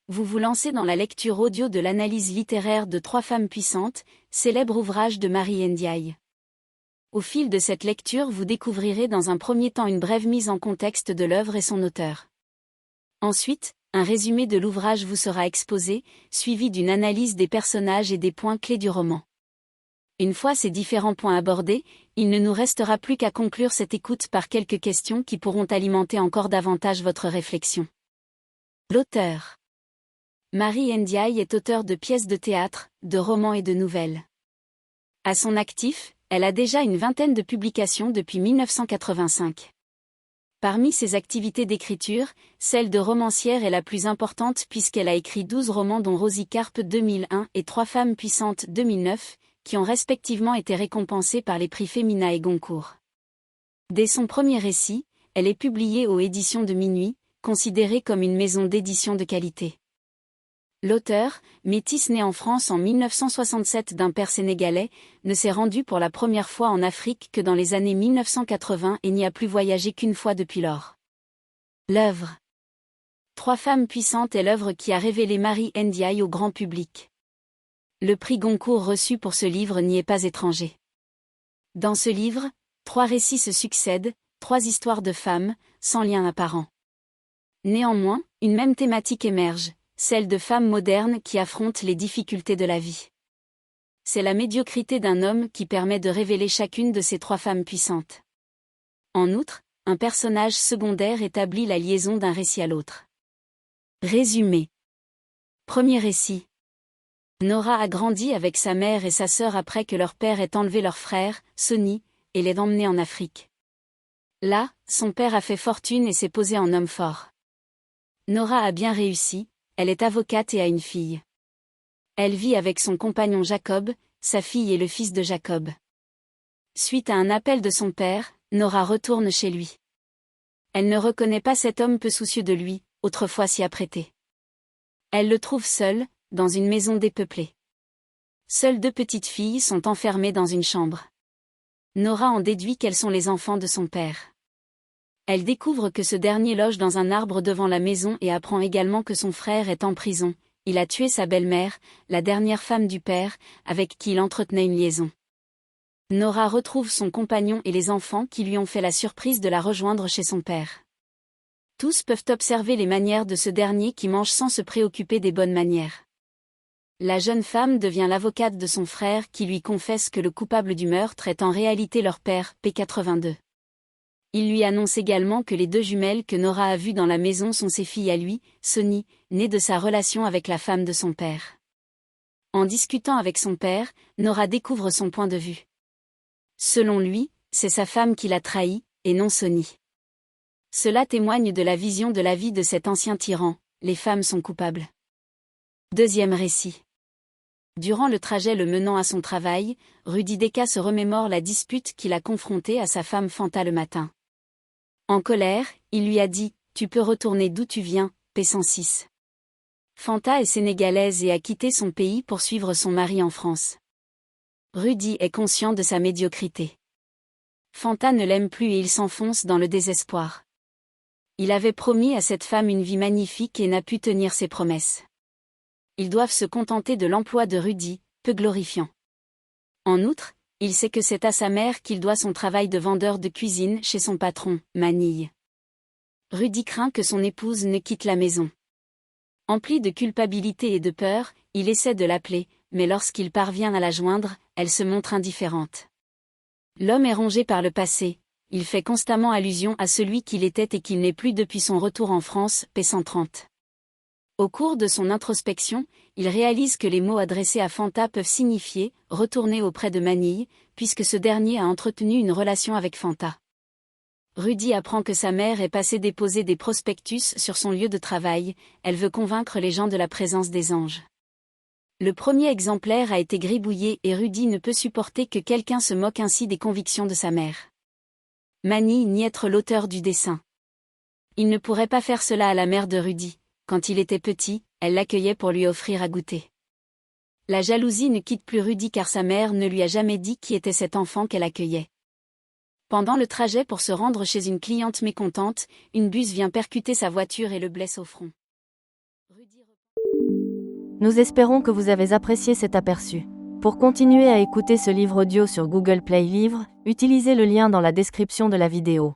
vous vous lancez dans la lecture audio de l'analyse littéraire de Trois femmes puissantes, célèbre ouvrage de Marie Ndiaye. Au fil de cette lecture, vous découvrirez dans un premier temps une brève mise en contexte de l'œuvre et son auteur. Ensuite, un résumé de l'ouvrage vous sera exposé, suivi d'une analyse des personnages et des points clés du roman. Une fois ces différents points abordés, il ne nous restera plus qu'à conclure cette écoute par quelques questions qui pourront alimenter encore davantage votre réflexion. L'auteur. Marie Ndiaye est auteure de pièces de théâtre, de romans et de nouvelles. À son actif, elle a déjà une vingtaine de publications depuis 1985. Parmi ses activités d'écriture, celle de romancière est la plus importante puisqu'elle a écrit 12 romans dont Rosie Carpe 2001 et Trois femmes puissantes 2009, qui ont respectivement été récompensés par les prix Femina et Goncourt. Dès son premier récit, elle est publiée aux éditions de Minuit, considérée comme une maison d'édition de qualité. L'auteur, métisse né en France en 1967 d'un père sénégalais, ne s'est rendu pour la première fois en Afrique que dans les années 1980 et n'y a plus voyagé qu'une fois depuis lors. L'œuvre. Trois femmes puissantes est l'œuvre qui a révélé Marie Ndiaye au grand public. Le prix Goncourt reçu pour ce livre n'y est pas étranger. Dans ce livre, 3 récits se succèdent, 3 histoires de femmes, sans lien apparent. Néanmoins, une même thématique émerge, celle de femmes modernes qui affrontent les difficultés de la vie. C'est la médiocrité d'un homme qui permet de révéler chacune de ces 3 femmes puissantes. En outre, un personnage secondaire établit la liaison d'un récit à l'autre. Résumé. Premier récit. Nora a grandi avec sa mère et sa sœur après que leur père ait enlevé leur frère, Sonny, et l'ait emmené en Afrique. Là, son père a fait fortune et s'est posé en homme fort. Nora a bien réussi, elle est avocate et a une fille. Elle vit avec son compagnon Jacob, sa fille et le fils de Jacob. Suite à un appel de son père, Nora retourne chez lui. Elle ne reconnaît pas cet homme peu soucieux de lui, autrefois si apprêté. Elle le trouve seul, dans une maison dépeuplée. Seules 2 petites filles sont enfermées dans une chambre. Nora en déduit qu'elles sont les enfants de son père. Elle découvre que ce dernier loge dans un arbre devant la maison et apprend également que son frère est en prison. Il a tué sa belle-mère, la dernière femme du père, avec qui il entretenait une liaison. Nora retrouve son compagnon et les enfants qui lui ont fait la surprise de la rejoindre chez son père. Tous peuvent observer les manières de ce dernier qui mange sans se préoccuper des bonnes manières. La jeune femme devient l'avocate de son frère qui lui confesse que le coupable du meurtre est en réalité leur père, P82. Il lui annonce également que les 2 jumelles que Nora a vues dans la maison sont ses filles à lui, Sonny, nées de sa relation avec la femme de son père. En discutant avec son père, Nora découvre son point de vue. Selon lui, c'est sa femme qui l'a trahi, et non Sonny. Cela témoigne de la vision de la vie de cet ancien tyran, les femmes sont coupables. Deuxième récit. Durant le trajet le menant à son travail, Rudy Deka se remémore la dispute qu'il a confrontée à sa femme Fanta le matin. En colère, il lui a dit « Tu peux retourner d'où tu viens, P106 ». Fanta est sénégalaise et a quitté son pays pour suivre son mari en France. Rudy est conscient de sa médiocrité. Fanta ne l'aime plus et il s'enfonce dans le désespoir. Il avait promis à cette femme une vie magnifique et n'a pu tenir ses promesses. Ils doivent se contenter de l'emploi de Rudy, peu glorifiant. En outre, il sait que c'est à sa mère qu'il doit son travail de vendeur de cuisine chez son patron, Manille. Rudy craint que son épouse ne quitte la maison. Empli de culpabilité et de peur, il essaie de l'appeler, mais lorsqu'il parvient à la joindre, elle se montre indifférente. L'homme est rongé par le passé, il fait constamment allusion à celui qu'il était et qu'il n'est plus depuis son retour en France, P130. Au cours de son introspection, il réalise que les mots adressés à Fanta peuvent signifier « retourner auprès de Manille », puisque ce dernier a entretenu une relation avec Fanta. Rudy apprend que sa mère est passée déposer des prospectus sur son lieu de travail, elle veut convaincre les gens de la présence des anges. Le premier exemplaire a été gribouillé et Rudy ne peut supporter que quelqu'un se moque ainsi des convictions de sa mère. Manille nie être l'auteur du dessin. Il ne pourrait pas faire cela à la mère de Rudy. Quand il était petit, elle l'accueillait pour lui offrir à goûter. La jalousie ne quitte plus Rudy car sa mère ne lui a jamais dit qui était cet enfant qu'elle accueillait. Pendant le trajet pour se rendre chez une cliente mécontente, une bus vient percuter sa voiture et le blesse au front. Rudy Nous espérons que vous avez apprécié cet aperçu. Pour continuer à écouter ce livre audio sur Google Play Livres, utilisez le lien dans la description de la vidéo.